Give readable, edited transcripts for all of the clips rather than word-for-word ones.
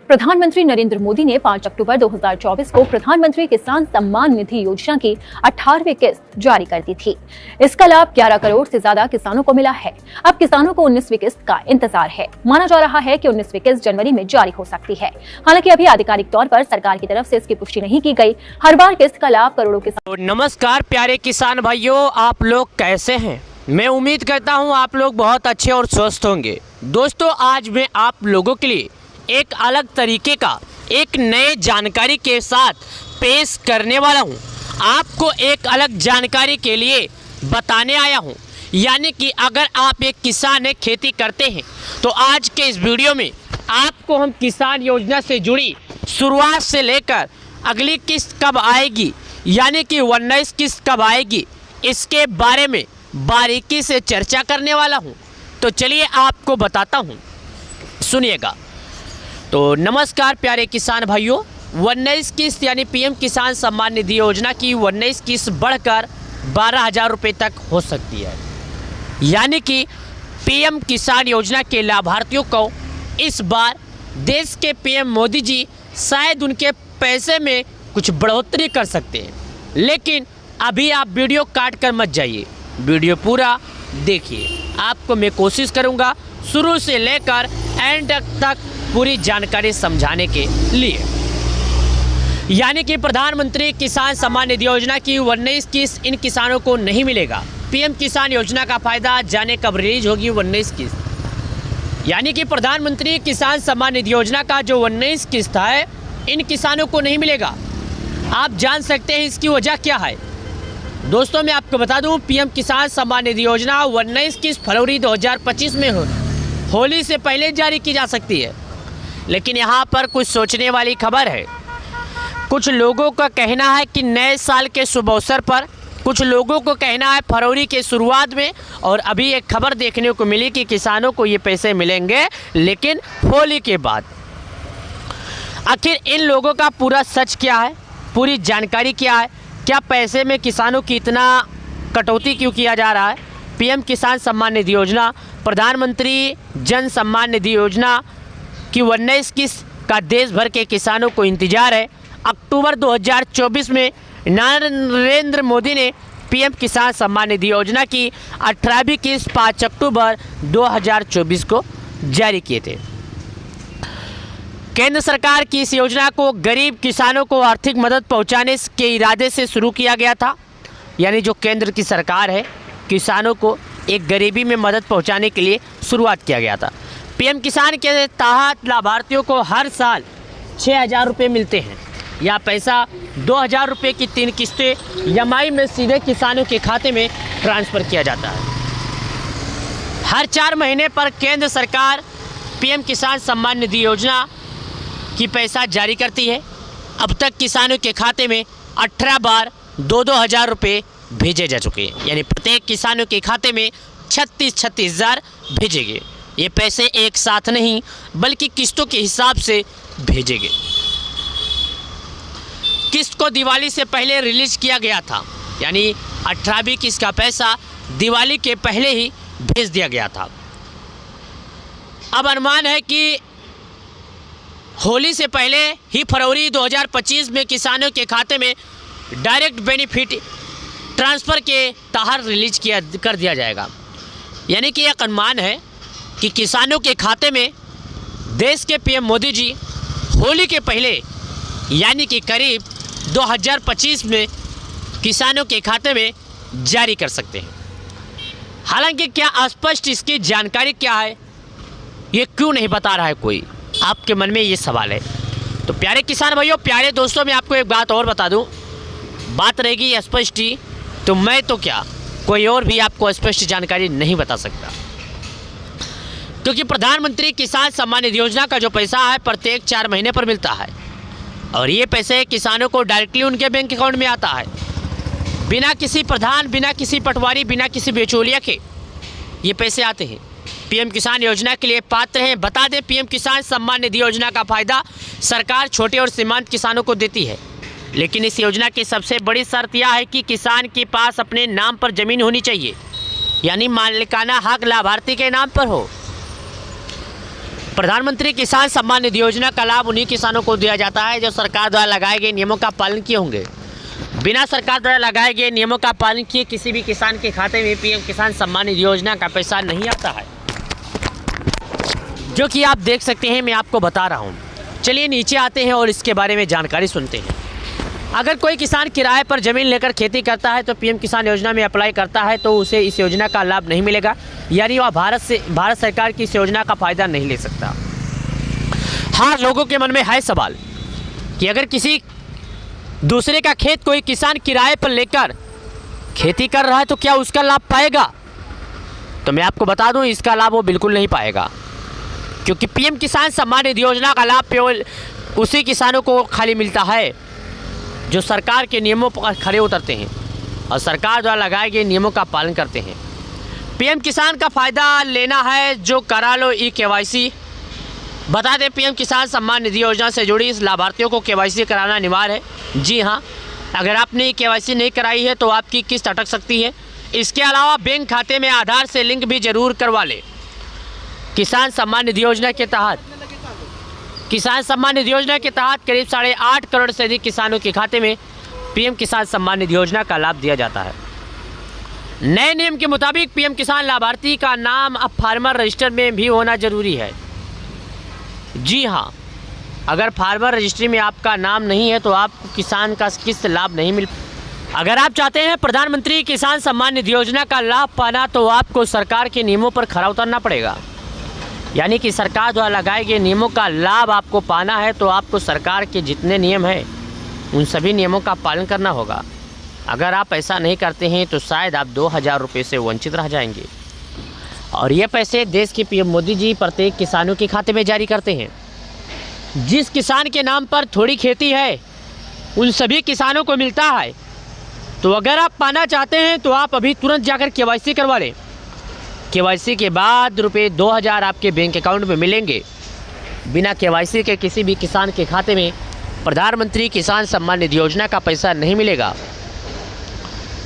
प्रधानमंत्री नरेंद्र मोदी ने 5 अक्टूबर 2024 को प्रधानमंत्री किसान सम्मान निधि योजना की 18वीं किस्त जारी कर दी थी। इसका लाभ 11 करोड़ से ज्यादा किसानों को मिला है। अब किसानों को 19वीं किस्त का इंतजार है। माना जा रहा है कि 19वीं किस्त जनवरी में जारी हो सकती है। हालांकि अभी आधिकारिक तौर पर सरकार की तरफ से इसकी पुष्टि नहीं की गई। हर बार किस्त का लाभ करोड़ों किसान। नमस्कार प्यारे किसान भाइयों, आप लोग कैसे हैं? मैं उम्मीद करता हूं आप लोग बहुत अच्छे और स्वस्थ होंगे। दोस्तों, आज मैं आप लोगों के लिए एक अलग तरीके का एक नए जानकारी के साथ पेश करने वाला हूं। आपको एक अलग जानकारी के लिए बताने आया हूं। यानी कि अगर आप एक किसान है, खेती करते हैं, तो आज के इस वीडियो में आपको हम किसान योजना से जुड़ी शुरुआत से लेकर अगली किस्त कब आएगी, यानी कि 19 किस्त कब आएगी, इसके बारे में बारीकी से चर्चा करने वाला हूं। तो चलिए आपको बताता हूं, सुनिएगा। तो नमस्कार प्यारे किसान भाइयों, 19 किस्त यानी पीएम किसान सम्मान निधि योजना की 19 किस्त बढ़कर 12,000 रुपये तक हो सकती है। यानी कि पीएम किसान योजना के लाभार्थियों को इस बार देश के पीएम मोदी जी शायद उनके पैसे में कुछ बढ़ोतरी कर सकते हैं। लेकिन अभी आप वीडियो काट कर मत जाइए, वीडियो पूरा देखिए। आपको मैं कोशिश करूंगा शुरू से लेकर एंड तक पूरी जानकारी समझाने के लिए। यानी कि प्रधानमंत्री किसान सम्मान निधि योजना की 19 किस्त इन किसानों को नहीं मिलेगा। पीएम किसान योजना का फायदा जाने कब रिलीज होगी 19 किस्त। यानी कि प्रधानमंत्री किसान सम्मान निधि योजना का जो 19 किस्त है, इन किसानों को नहीं मिलेगा। आप जान सकते हैं इसकी वजह क्या है। दोस्तों, मैं आपको बता दूं, पीएम किसान सम्मान निधि योजना 19 किस्त फरवरी 2025 में होली से पहले जारी की जा सकती है। लेकिन यहाँ पर कुछ सोचने वाली खबर है। कुछ लोगों का कहना है कि नए साल के शुभ अवसर पर, कुछ लोगों को कहना है फरवरी के शुरुआत में, और अभी एक खबर देखने को मिली कि किसानों को ये पैसे मिलेंगे लेकिन होली के बाद। आखिर इन लोगों का पूरा सच क्या है, पूरी जानकारी क्या है? क्या पैसे में किसानों की इतना कटौती क्यों किया जा रहा है? पीएम किसान सम्मान निधि योजना, प्रधानमंत्री जन सम्मान निधि योजना की 19 किस्त का देश भर के किसानों को इंतजार है। अक्टूबर 2024 में नरेंद्र मोदी ने पीएम किसान सम्मान निधि योजना की 18वीं किस्त 5 अक्टूबर 2024 को जारी किए थे। केंद्र सरकार की इस योजना को गरीब किसानों को आर्थिक मदद पहुंचाने के इरादे से शुरू किया गया था। यानी जो केंद्र की सरकार है, किसानों को एक गरीबी में मदद पहुंचाने के लिए शुरुआत किया गया था। पीएम किसान के तहत लाभार्थियों को हर साल 6,000 रुपये मिलते हैं। यह पैसा 2,000 रुपये की 3 किस्तें EMI में सीधे किसानों के खाते में ट्रांसफ़र किया जाता है। हर 4 महीने पर केंद्र सरकार पीएम किसान सम्मान निधि योजना की पैसा जारी करती है। अब तक किसानों के खाते में 18 बार 2-2 हज़ार रुपये भेजे जा चुके हैं। यानी प्रत्येक किसानों के खाते में 36 हज़ार भेजे गए। ये पैसे एक साथ नहीं बल्कि किस्तों के हिसाब से भेजे गए। किस्त को दिवाली से पहले रिलीज किया गया था। यानी 18वीं किस्त का पैसा दिवाली के पहले ही भेज दिया गया था। अब अनुमान है कि होली से पहले ही फरवरी 2025 में किसानों के खाते में डायरेक्ट बेनिफिट ट्रांसफ़र के तहत रिलीज कर दिया जाएगा। यानी कि एक अनुमान है कि किसानों के खाते में देश के पीएम मोदी जी होली के पहले यानी कि करीब 2025 में किसानों के खाते में जारी कर सकते हैं। हालांकि क्या स्पष्ट इसकी जानकारी क्या है, ये क्यों नहीं बता रहा है कोई? आपके मन में ये सवाल है। तो प्यारे किसान भाइयों, प्यारे दोस्तों, मैं आपको एक बात और बता दूं। बात रहेगी स्पष्ट ही, तो मैं तो क्या, कोई और भी आपको स्पष्ट जानकारी नहीं बता सकता। क्योंकि प्रधानमंत्री किसान सम्मान निधि योजना का जो पैसा है प्रत्येक 4 महीने पर मिलता है, और ये पैसे किसानों को डायरेक्टली उनके बैंक अकाउंट में आता है, बिना किसी प्रधान, बिना किसी पटवारी, बिना किसी बिचौलिया के ये पैसे आते हैं। पीएम किसान योजना के लिए पात्र हैं। बता दें, पीएम किसान सम्मान निधि योजना का फायदा सरकार छोटे और सीमांत किसानों को देती है। लेकिन इस योजना की सबसे बड़ी शर्त यह है कि किसान के पास अपने नाम पर ज़मीन होनी चाहिए। यानी मालिकाना हक लाभार्थी के नाम पर हो। प्रधानमंत्री किसान सम्मान निधि योजना का लाभ उन्हीं किसानों को दिया जाता है जो सरकार द्वारा लगाए गए नियमों का पालन किए होंगे। बिना सरकार द्वारा लगाए गए नियमों का पालन किए किसी भी किसान के खाते में पीएम किसान सम्मान निधि योजना का पैसा नहीं आता है, जो कि आप देख सकते हैं। मैं आपको बता रहा हूँ। चलिए नीचे आते हैं और इसके बारे में जानकारी सुनते हैं। अगर कोई किसान किराए पर ज़मीन लेकर खेती करता है तो पीएम किसान योजना में अप्लाई करता है तो उसे इस योजना का लाभ नहीं मिलेगा, यानी वह भारत सरकार की इस योजना का फ़ायदा नहीं ले सकता। हाँ, लोगों के मन में है सवाल कि अगर किसी दूसरे का खेत कोई किसान किराए पर लेकर खेती कर रहा है तो क्या उसका लाभ पाएगा? तो मैं आपको बता दूं, इसका लाभ वो बिल्कुल नहीं पाएगा, क्योंकि पीएम किसान सम्मान निधि योजना का लाभ केवल उसी किसानों को खाली मिलता है जो सरकार के नियमों पर खड़े उतरते हैं और सरकार द्वारा लगाए गए नियमों का पालन करते हैं। पीएम किसान का फ़ायदा लेना है जो करा लो KYC। बता दें, पीएम किसान सम्मान निधि योजना से जुड़ी इस लाभार्थियों को KYC कराना अनिवार्य है। जी हाँ, अगर आपने KYC नहीं कराई है तो आपकी किस्त अटक सकती है। इसके अलावा बैंक खाते में आधार से लिंक भी जरूर करवा लें। किसान सम्मान निधि योजना के तहत करीब 8.5 करोड़ से अधिक किसानों के खाते में पीएम किसान सम्मान निधि योजना का लाभ दिया जाता है। नए नियम के मुताबिक पीएम किसान लाभार्थी का नाम अब फार्मर रजिस्टर में भी होना जरूरी है। जी हाँ, अगर फार्मर रजिस्ट्री में आपका नाम नहीं है तो आपको किसान का किस्त लाभ नहीं मिल। अगर आप चाहते हैं प्रधानमंत्री किसान सम्मान निधि योजना का लाभ पाना तो आपको सरकार के नियमों पर खरा उतरना पड़ेगा, यानी कि सरकार द्वारा लगाए गए नियमों का लाभ आपको पाना है तो आपको सरकार के जितने नियम हैं उन सभी नियमों का पालन करना होगा। अगर आप ऐसा नहीं करते हैं तो शायद आप 2000 रुपये से वंचित रह जाएंगे, और ये पैसे देश के पीएम मोदी जी प्रत्येक किसानों के खाते में जारी करते हैं। जिस किसान के नाम पर थोड़ी खेती है उन सभी किसानों को मिलता है। तो अगर आप पाना चाहते हैं तो आप अभी तुरंत जाकर KYC करवा लें। KYC के बाद रुपये 2000 आपके बैंक अकाउंट में मिलेंगे। बिना KYC के किसी भी किसान के खाते में प्रधानमंत्री किसान सम्मान निधि योजना का पैसा नहीं मिलेगा।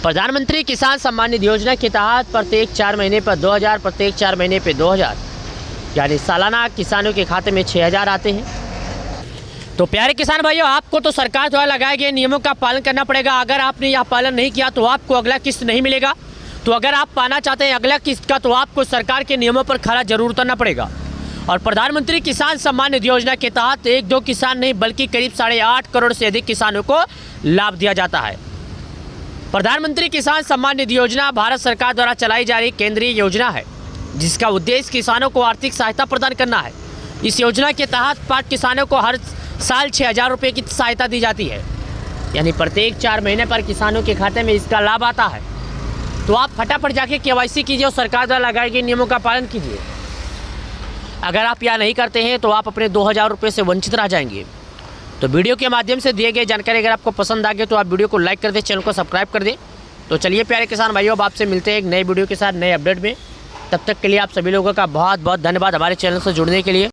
प्रधानमंत्री किसान सम्मान निधि योजना के तहत प्रत्येक 4 महीने पर 2000, प्रत्येक 4 महीने पर 2000, यानी सालाना किसानों के खाते में 6000 आते हैं। तो प्यारे किसान भाइयों, आपको तो सरकार द्वारा लगाए गए नियमों का पालन करना पड़ेगा। अगर आपने यह पालन नहीं किया तो आपको अगला किस्त नहीं मिलेगा। तो अगर आप पाना चाहते हैं अगला किस्त का तो आपको सरकार के नियमों पर खरा जरूर उतरना पड़ेगा। और प्रधानमंत्री किसान सम्मान निधि योजना के तहत 1-2 किसान नहीं बल्कि करीब 8.5 करोड़ से अधिक किसानों को लाभ दिया जाता है। प्रधानमंत्री किसान सम्मान निधि योजना भारत सरकार द्वारा चलाई जा रही केंद्रीय योजना है जिसका उद्देश्य किसानों को आर्थिक सहायता प्रदान करना है। इस योजना के तहत पात्र किसानों को हर साल 6000 रुपये की सहायता दी जाती है, यानी प्रत्येक 4 महीने पर किसानों के खाते में इसका लाभ आता है। तो आप फटाफट जाके KYC कीजिए और सरकार द्वारा लगाए गए नियमों का पालन कीजिए। अगर आप यह नहीं करते हैं तो आप अपने 2000 रुपये से वंचित रह जाएंगे। तो वीडियो के माध्यम से दिए गए जानकारी अगर आपको पसंद आ गई तो आप वीडियो को लाइक कर दें, चैनल को सब्सक्राइब कर दें। तो चलिए प्यारे किसान भाइयों, अब आपसे मिलते हैं एक नए वीडियो के साथ नए अपडेट में। तब तक के लिए आप सभी लोगों का बहुत बहुत धन्यवाद हमारे चैनल से जुड़ने के लिए।